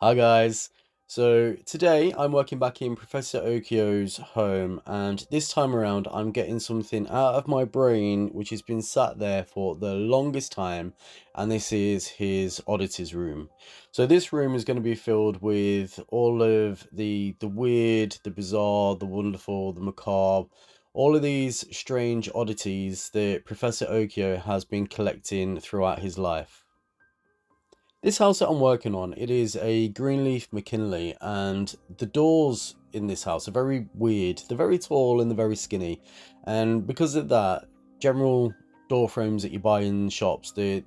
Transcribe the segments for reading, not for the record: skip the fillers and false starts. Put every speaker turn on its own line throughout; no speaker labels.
Hi guys. So today I'm working back in Professor Okeo's home, and this time around I'm getting something out of my brain which has been sat there for the longest time, and this is his oddities room. So this room is going to be filled with all of the weird, the bizarre, the wonderful, the macabre, all of these strange oddities that Professor Okeo has been collecting throughout his life. This house that I'm working on, it is a Greenleaf McKinley, and the doors in this house are very weird. They're very tall and they're very skinny, and because of that, general door frames that you buy in shops, they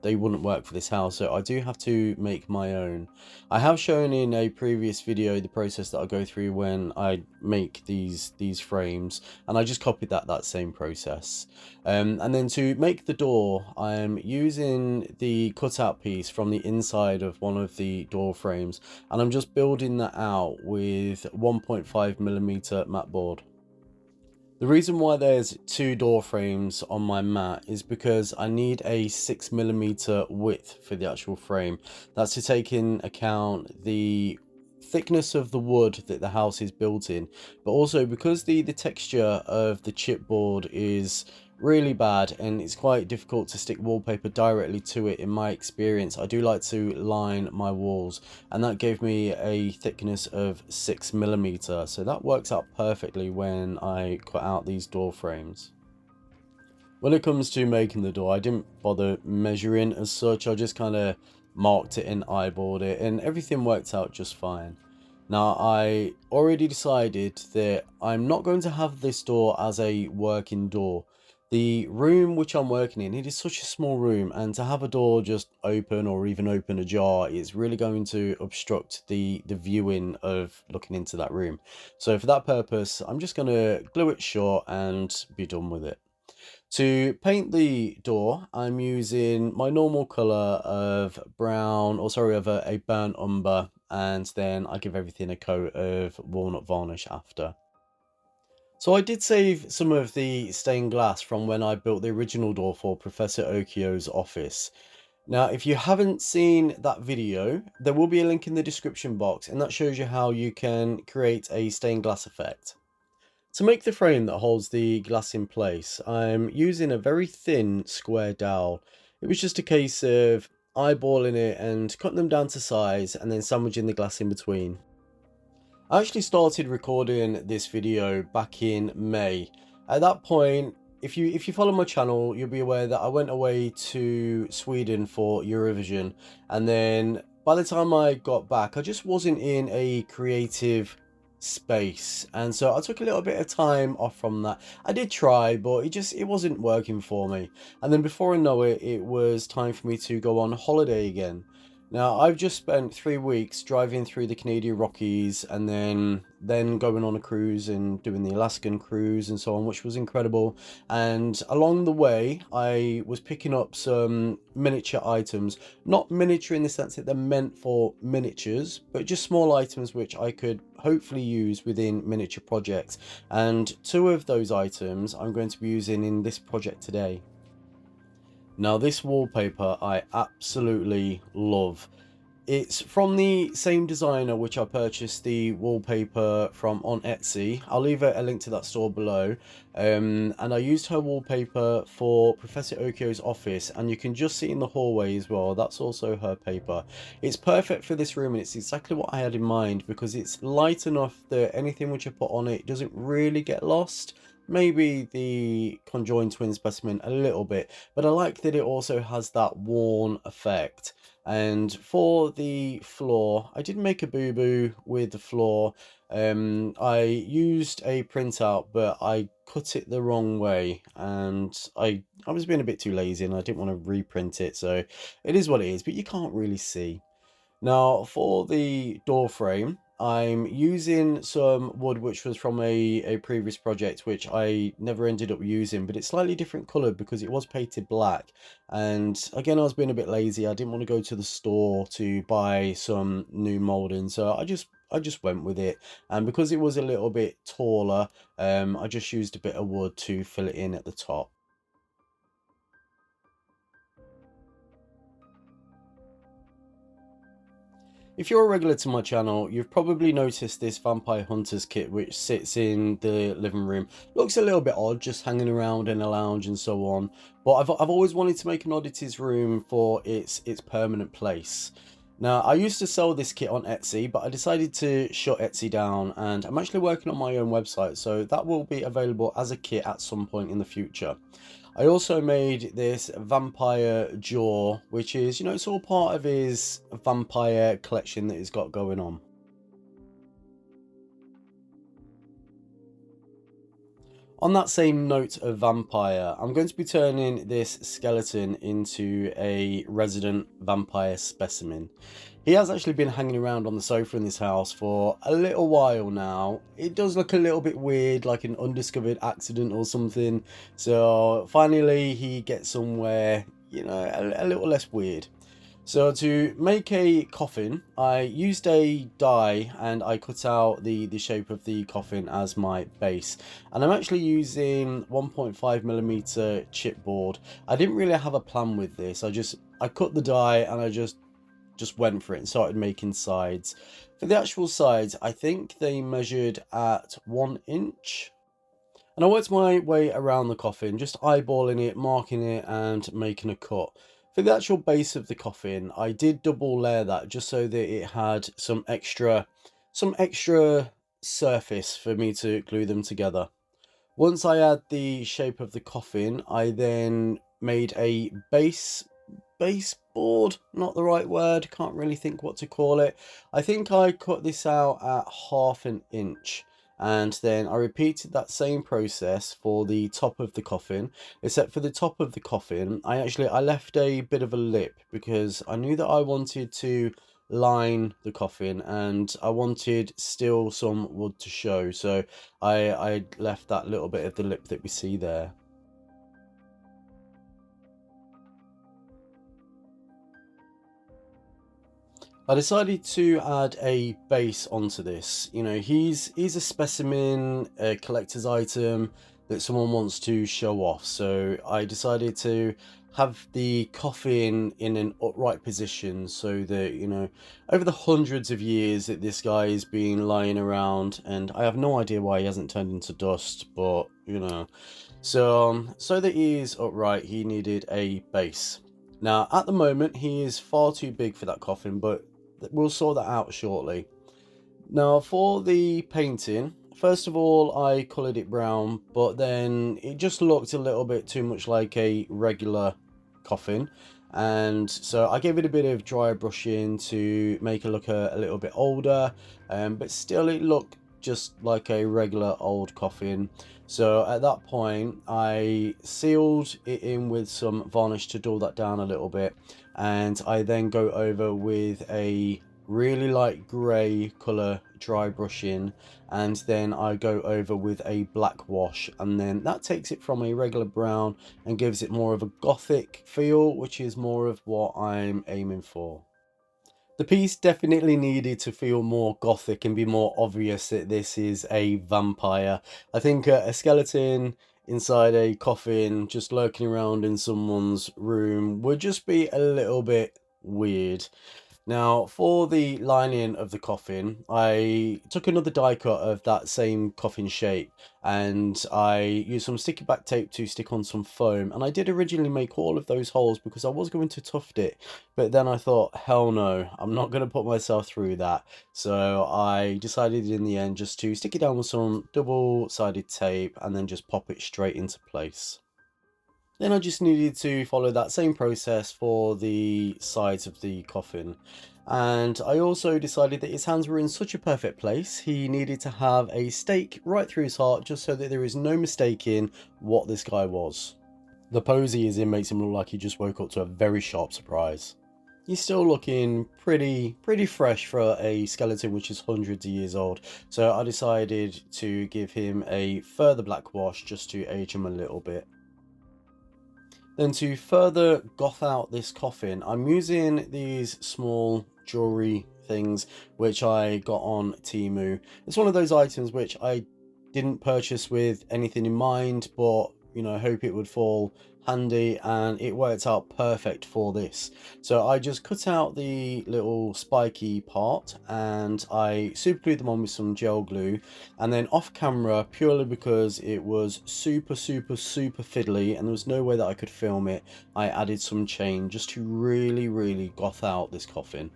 wouldn't work for this house. So I do have to make my own. I have shown in a previous video the process that I go through when I make these frames, and I just copied that same process. And then to make the door, I'm using the cutout piece from the inside of one of the door frames, and I'm just building that out with 1.5mm mat board. The reason why there's two door frames on my mat is because I need a 6mm width for the actual frame. That's to take in account the thickness of the wood that the house is built in, but also because the texture of the chipboard is really bad and it's quite difficult to stick wallpaper directly to it. In my experience, I do like to line my walls, and that gave me a thickness of 6mm, so that works out perfectly when I cut out these door frames. When it comes to making the door, I didn't bother measuring as such. I just kind of marked it and eyeballed it, and everything worked out just fine. Now, I already decided that I'm not going to have this door as a working door. The room which I'm working in, it is such a small room, and to have a door just open or even open ajar is really going to obstruct the viewing of looking into that room. So for that purpose, I'm just going to glue it shut and be done with it. To paint the door, I'm using my normal colour of brown, or sorry, of a burnt umber, and then I give everything a coat of walnut varnish after. So I did save some of the stained glass from when I built the original door for Professor Okeo's office. Now, if you haven't seen that video, there will be a link in the description box, and that shows you how you can create a stained glass effect. To make the frame that holds the glass in place, I'm using a very thin square dowel. It was just a case of eyeballing it and cutting them down to size and then sandwiching the glass in between. I actually started recording this video back in May. At that point, if you follow my channel, you'll be aware that I went away to Sweden for Eurovision, and then by the time I got back, I just wasn't in a creative space, and so I took a little bit of time off from that. I did try, but it wasn't working for me. And then before I know it, it was time for me to go on holiday again. Now, I've just spent 3 weeks driving through the Canadian Rockies, and then going on a cruise and doing the Alaskan cruise and so on, which was incredible. And along the way, I was picking up some miniature items, not miniature in the sense that they're meant for miniatures, but just small items which I could hopefully use within miniature projects. And two of those items I'm going to be using in this project today. Now, this wallpaper I absolutely love. It's from the same designer which I purchased the wallpaper from on Etsy. I'll leave a link to that store below. And I used her wallpaper for Professor Okeo's office, and you can just see in the hallway as well. That's also her paper. It's perfect for this room, and it's exactly what I had in mind because it's light enough that anything which I put on it doesn't really get lost. Maybe the conjoined twin specimen a little bit, but I like that it also has that worn effect. And for the floor, I did make a boo-boo with the floor. I used a printout, but I cut it the wrong way, and I was being a bit too lazy and I didn't want to reprint it, so it is what it is, but you can't really see. Now, for the door frame, I'm using some wood which was from a previous project which I never ended up using, but it's slightly different coloured because it was painted black. And again, I was being a bit lazy. I didn't want to go to the store to buy some new moulding, so I just went with it. And because it was a little bit taller, I just used a bit of wood to fill it in at the top. If you're a regular to my channel, you've probably noticed this Vampire Hunters kit which sits in the living room. Looks a little bit odd, just hanging around in a lounge and so on. But I've always wanted to make an oddities room for its permanent place. Now, I used to sell this kit on Etsy, but I decided to shut Etsy down, and I'm actually working on my own website, so that will be available as a kit at some point in the future. I also made this vampire jaw, which is, you know, it's all part of his vampire collection that he's got going on. On that same note of vampire, I'm going to be turning this skeleton into a resident vampire specimen. He has actually been hanging around on the sofa in this house for a little while now. It does look a little bit weird, like an undiscovered accident or something. So finally he gets somewhere, you know, a little less weird. So to make a coffin, I used a die and I cut out the shape of the coffin as my base. And I'm actually using 1.5mm chipboard. I didn't really have a plan with this. I cut the die and I just went for it and started making sides. For the actual sides, I think they measured at 1 inch. And I worked my way around the coffin, just eyeballing it, marking it and making a cut. For the actual base of the coffin, I did double layer that just so that it had some extra surface for me to glue them together. Once I had the shape of the coffin, I then made a baseboard, not the right word, can't really think what to call it. I think I cut this out at 1/2 inch. And then I repeated that same process for the top of the coffin, except for the top of the coffin, I left a bit of a lip because I knew that I wanted to line the coffin and I wanted still some wood to show. So I left that little bit of the lip that we see there. I decided to add a base onto this. You know, he's a specimen, a collector's item that someone wants to show off. So I decided to have the coffin in an upright position so that, you know, over the hundreds of years that this guy has been lying around, and I have no idea why he hasn't turned into dust, but, you know. So that he is upright, he needed a base. Now, at the moment, he is far too big for that coffin, but we'll sort that out shortly. Now, for the painting, first of all, I coloured it brown, but then it just looked a little bit too much like a regular coffin. And so I gave it a bit of dry brushing to make it look a little bit older, but still it looked just like a regular old coffin. So at that point, I sealed it in with some varnish to dull that down a little bit, and I then go over with a really light grey colour dry brushing, and then I go over with a black wash, and then that takes it from a regular brown and gives it more of a gothic feel, which is more of what I'm aiming for. The piece definitely needed to feel more gothic and be more obvious that this is a vampire. I think a skeleton inside a coffin just lurking around in someone's room would just be a little bit weird. Now, for the lining of the coffin, I took another die cut of that same coffin shape and I used some sticky back tape to stick on some foam. And I did originally make all of those holes because I was going to tuft it, but then I thought, hell no, I'm not going to put myself through that. So I decided in the end just to stick it down with some double-sided tape and then just pop it straight into place. Then I just needed to follow that same process for the sides of the coffin. And I also decided that his hands were in such a perfect place, he needed to have a stake right through his heart just so that there is no mistaking what this guy was. The pose he is in makes him look like he just woke up to a very sharp surprise. He's still looking pretty fresh for a skeleton which is hundreds of years old, so I decided to give him a further black wash just to age him a little bit. Then to further goth out this coffin, I'm using these small jewelry things which I got on Temu. It's one of those items which I didn't purchase with anything in mind, but you know, hope it would fall handy, and it worked out perfect for this. So I just cut out the little spiky part and I super glued them on with some gel glue, and then off camera, purely because it was super fiddly and there was no way that I could film it, I added some chain just to really goth out this coffin.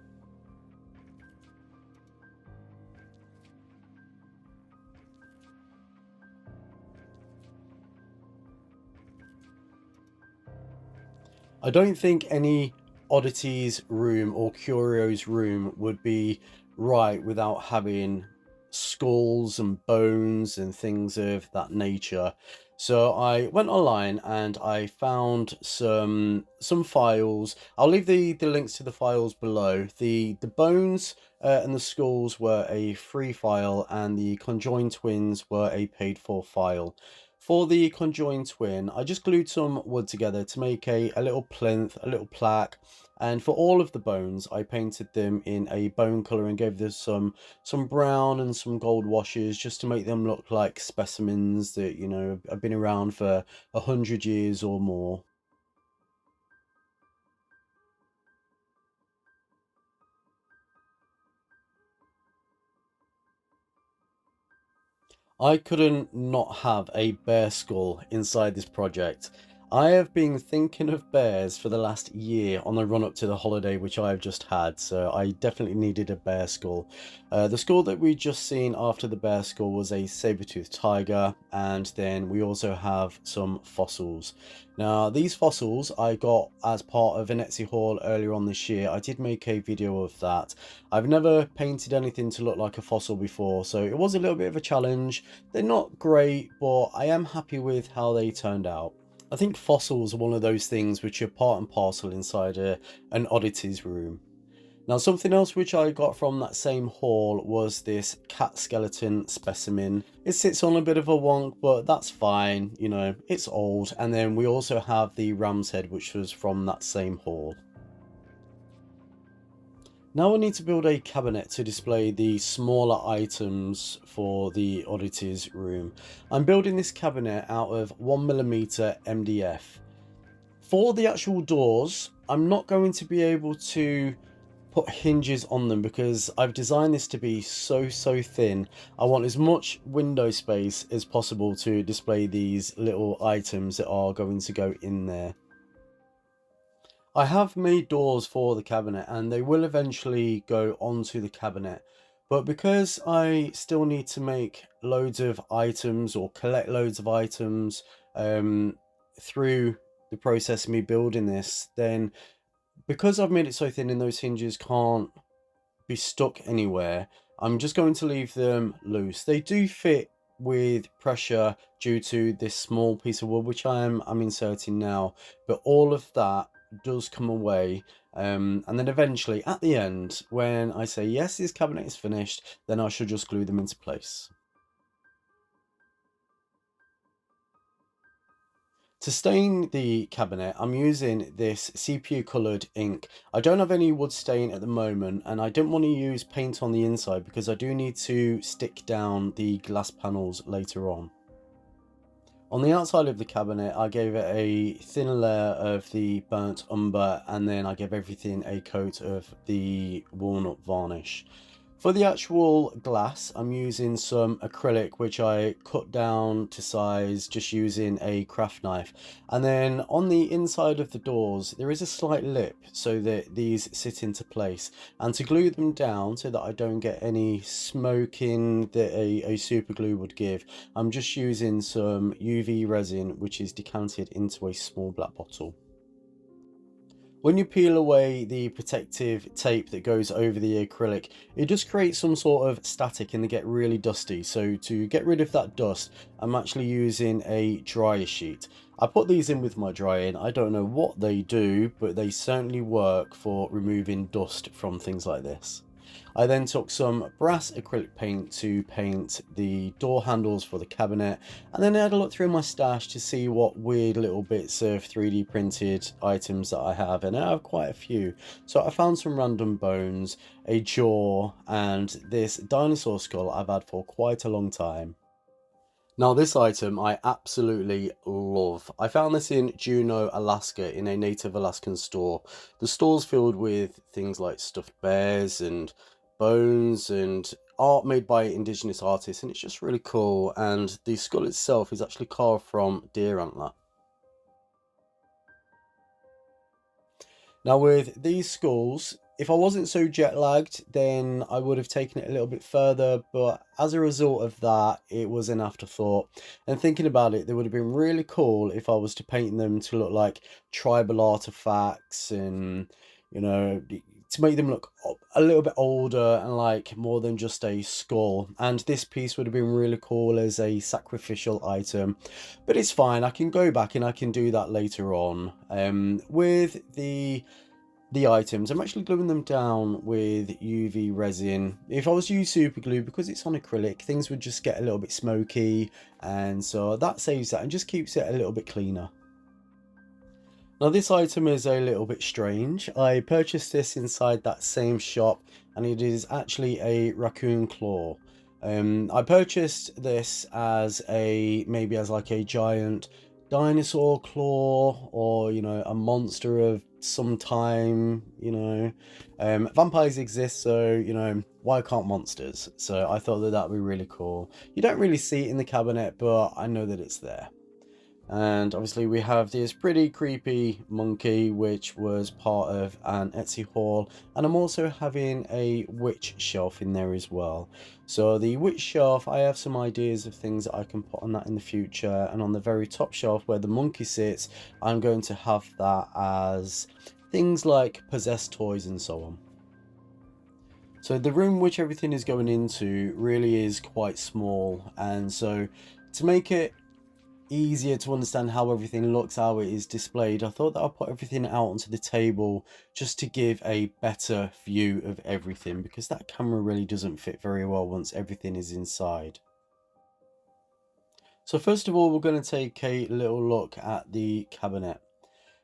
I don't think any oddities room or curios room would be right without having skulls and bones and things of that nature. So I went online and I found some files. I'll leave the links to the files below. The bones and the skulls were a free file, and the conjoined twins were a paid for file. For the conjoined twin, I just glued some wood together to make a little plinth, a little plaque, and for all of the bones, I painted them in a bone colour and gave them some brown and some gold washes just to make them look like specimens that, you know, have been around for 100 years or more. I couldn't not have a bear skull inside this project. I have been thinking of bears for the last year on the run up to the holiday which I have just had, so I definitely needed a bear skull. The skull that we just seen after the bear skull was a saber-toothed tiger, and then we also have some fossils. Now these fossils I got as part of an Etsy haul earlier on this year. I did make a video of that. I've never painted anything to look like a fossil before, so it was a little bit of a challenge. They're not great, but I am happy with how they turned out. I think fossils are one of those things which are part and parcel inside an oddities room. Now, something else which I got from that same haul was this cat skeleton specimen. It sits on a bit of a wonk, but that's fine, you know, it's old. And then we also have the ram's head, which was from that same haul. Now I need to build a cabinet to display the smaller items for the oddities room. I'm building this cabinet out of 1mm MDF. For the actual doors, I'm not going to be able to put hinges on them because I've designed this to be so thin. I want as much window space as possible to display these little items that are going to go in there. I have made doors for the cabinet and they will eventually go onto the cabinet, but because I still need to make loads of items or collect loads of items through the process of me building this, then because I've made it so thin and those hinges can't be stuck anywhere, I'm just going to leave them loose. They do fit with pressure due to this small piece of wood which I'm inserting now, but all of that does come away, and then eventually at the end, when I say yes, this cabinet is finished, then I should just glue them into place. To stain the cabinet, I'm using this CPU coloured ink. I don't have any wood stain at the moment, and I don't want to use paint on the inside because I do need to stick down the glass panels later on. On the outside of the cabinet, I gave it a thin layer of the burnt umber, and then I gave everything a coat of the walnut varnish. For the actual glass, I'm using some acrylic which I cut down to size just using a craft knife. And then on the inside of the doors, there is a slight lip so that these sit into place. And to glue them down so that I don't get any smoking that a super glue would give, I'm just using some UV resin which is decanted into a small black bottle. When you peel away the protective tape that goes over the acrylic, it just creates some sort of static and they get really dusty. So to get rid of that dust, I'm actually using a dryer sheet. I put these in with my drying. I don't know what they do, but they certainly work for removing dust from things like this. I then took some brass acrylic paint to paint the door handles for the cabinet, and then I had a look through my stash to see what weird little bits of 3D printed items that I have, and I have quite a few. So I found some random bones, a jaw, and this dinosaur skull I've had for quite a long time. Now, this item I absolutely love. I found this in Juneau, Alaska, in a native Alaskan store. The store's filled with things like stuffed bears and bones and art made by indigenous artists, and it's just really cool. And the skull itself is actually carved from deer antler. Now, with these skulls, if I wasn't so jet lagged, then I would have taken it a little bit further. But as a result of that, it was an afterthought. And thinking about it, they would have been really cool if I was to paint them to look like tribal artifacts and, to make them look a little bit older and like more than just a skull. And this piece would have been really cool as a sacrificial item, but it's fine. I can go back and I can do that later on. With the items, I'm actually gluing them down with UV resin. If I was to use super glue, because it's on acrylic, things would just get a little bit smoky, and so that saves that and just keeps it a little bit cleaner. Now, this item is a little bit strange. I purchased this inside that same shop, and it is actually a raccoon claw. I purchased this as maybe as like a giant dinosaur claw, or a monster of some time. Vampires exist, so why can't monsters? So I thought that that'd be really cool. You don't really see it in the cabinet, but I know that it's there. And obviously we have this pretty creepy monkey, which was part of an Etsy haul, and I'm also having a witch shelf in there as well. So the witch shelf, I have some ideas of things that I can put on that in the future, and on the very top shelf where the monkey sits, I'm going to have that as things like possessed toys and so on. So the room which everything is going into really is quite small, and so to make it easier to understand how everything looks, how it is displayed, I thought that I'll put everything out onto the table just to give a better view of everything, because that camera really doesn't fit very well once everything is inside. So first of all, we're going to take a little look at the cabinet.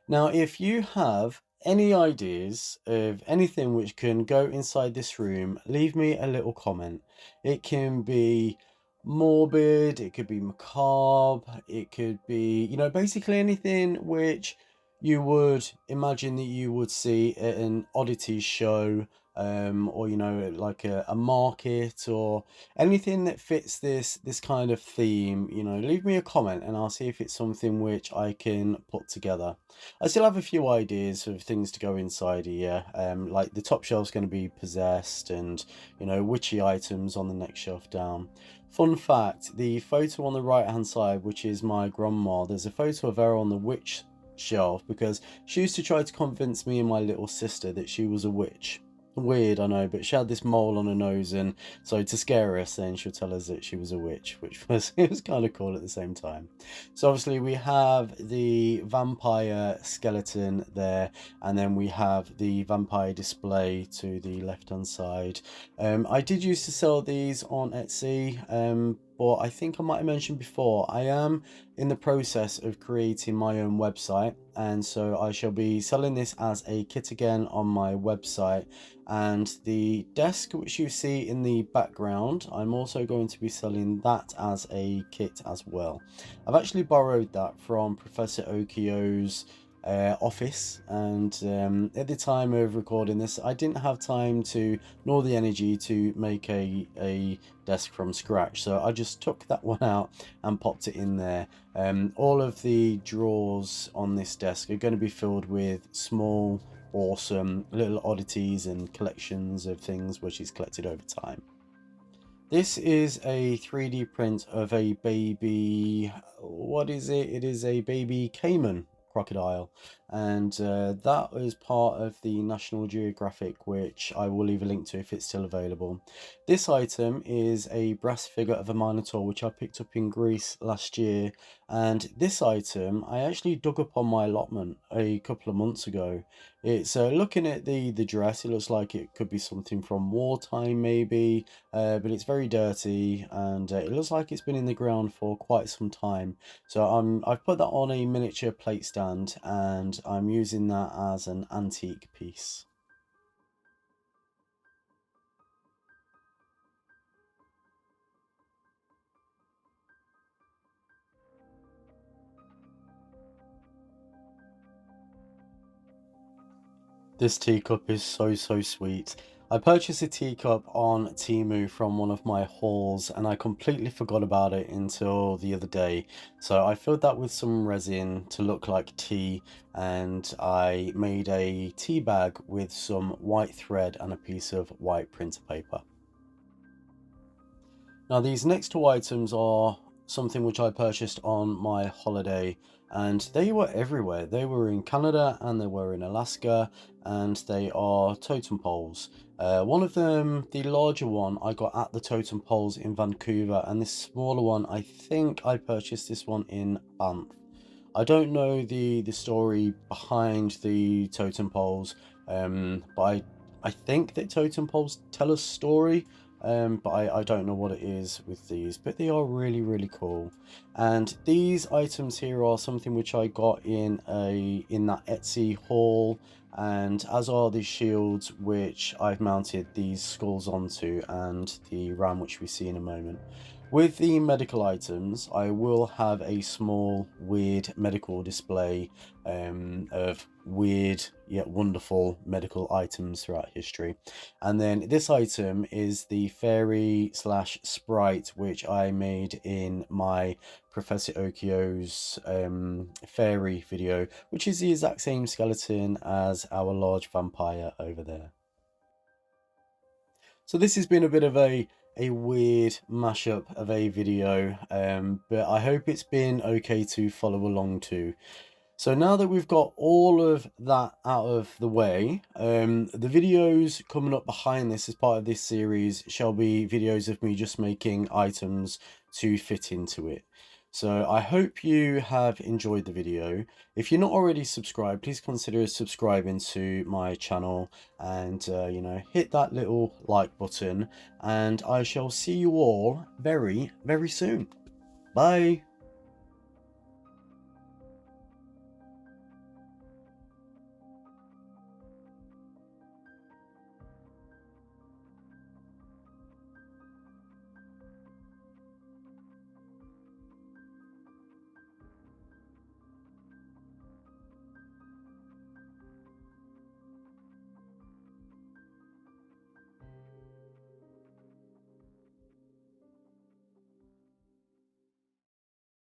Now, if you have any ideas of anything which can go inside this room, leave me a little comment. It can be morbid, it could be macabre, it could be, basically anything which you would imagine that you would see at an oddities show, or like a market, or anything that fits this kind of theme. Leave me a comment and I'll see if it's something which I can put together. I still have a few ideas of things to go inside here. Like the top shelf's going to be possessed, and witchy items on the next shelf down. Fun fact, the photo on the right hand side, which is my grandma, there's a photo of her on the witch shelf because she used to try to convince me and my little sister that she was a witch. Weird, I know, but she had this mole on her nose, and so to scare us, then she'll tell us that she was a witch, which was it was kind of cool at the same time. So obviously we have the vampire skeleton there, and then we have the vampire display to the left hand side. I did used to sell these on Etsy, but I think I might have mentioned before, I am in the process of creating my own website, and so I shall be selling this as a kit again on my website. And the desk which you see in the background, I'm also going to be selling that as a kit as well. I've actually borrowed that from Professor Okeo's office, and at the time of recording this I didn't have time to, nor the energy to make a desk from scratch, so I just took that one out and popped it in there. All of the drawers on this desk are going to be filled with small awesome little oddities and collections of things which is collected over time. This is a 3D print of a baby, what is it? It is a baby caiman crocodile, and that is part of the National Geographic, which I will leave a link to if it's still available. This item is a brass figure of a minotaur which I picked up in Greece last year, and this item I actually dug up on my allotment a couple of months ago. It's looking at the dress, it looks like it could be something from wartime maybe, but it's very dirty, and it looks like it's been in the ground for quite some time. So I've put that on a miniature plate stand, and I'm using that as an antique piece. This teacup is so sweet. I purchased a teacup on Temu from one of my hauls and I completely forgot about it until the other day. So I filled that with some resin to look like tea, and I made a tea bag with some white thread and a piece of white printer paper. Now these next two items are something which I purchased on my holiday, and they were everywhere. They were in Canada and they were in Alaska, and they are totem poles. One of them, the larger one, I got at the totem poles in Vancouver, and this smaller one, I think I purchased this one in Banff. I don't know the story behind the totem poles, but I think that totem poles tell a story, but I don't know what it is with these. But they are really cool, and these items here are something which I got in that Etsy haul, and as are the shields which I've mounted these skulls onto, and the ram which we see in a moment. With the medical items, I will have a small weird medical display of weird yet wonderful medical items throughout history. And then this item is the fairy slash sprite which I made in my Professor Okeo's fairy video, which is the exact same skeleton as our large vampire over there. So this has been a bit of a weird mashup of a video, but I hope it's been okay to follow along to. So now that we've got all of that out of the way, the videos coming up behind this as part of this series shall be videos of me just making items to fit into it. So I hope you have enjoyed the video. If you're not already subscribed, please consider subscribing to my channel, and you know, hit that little like button, and I shall see you all very soon. Bye.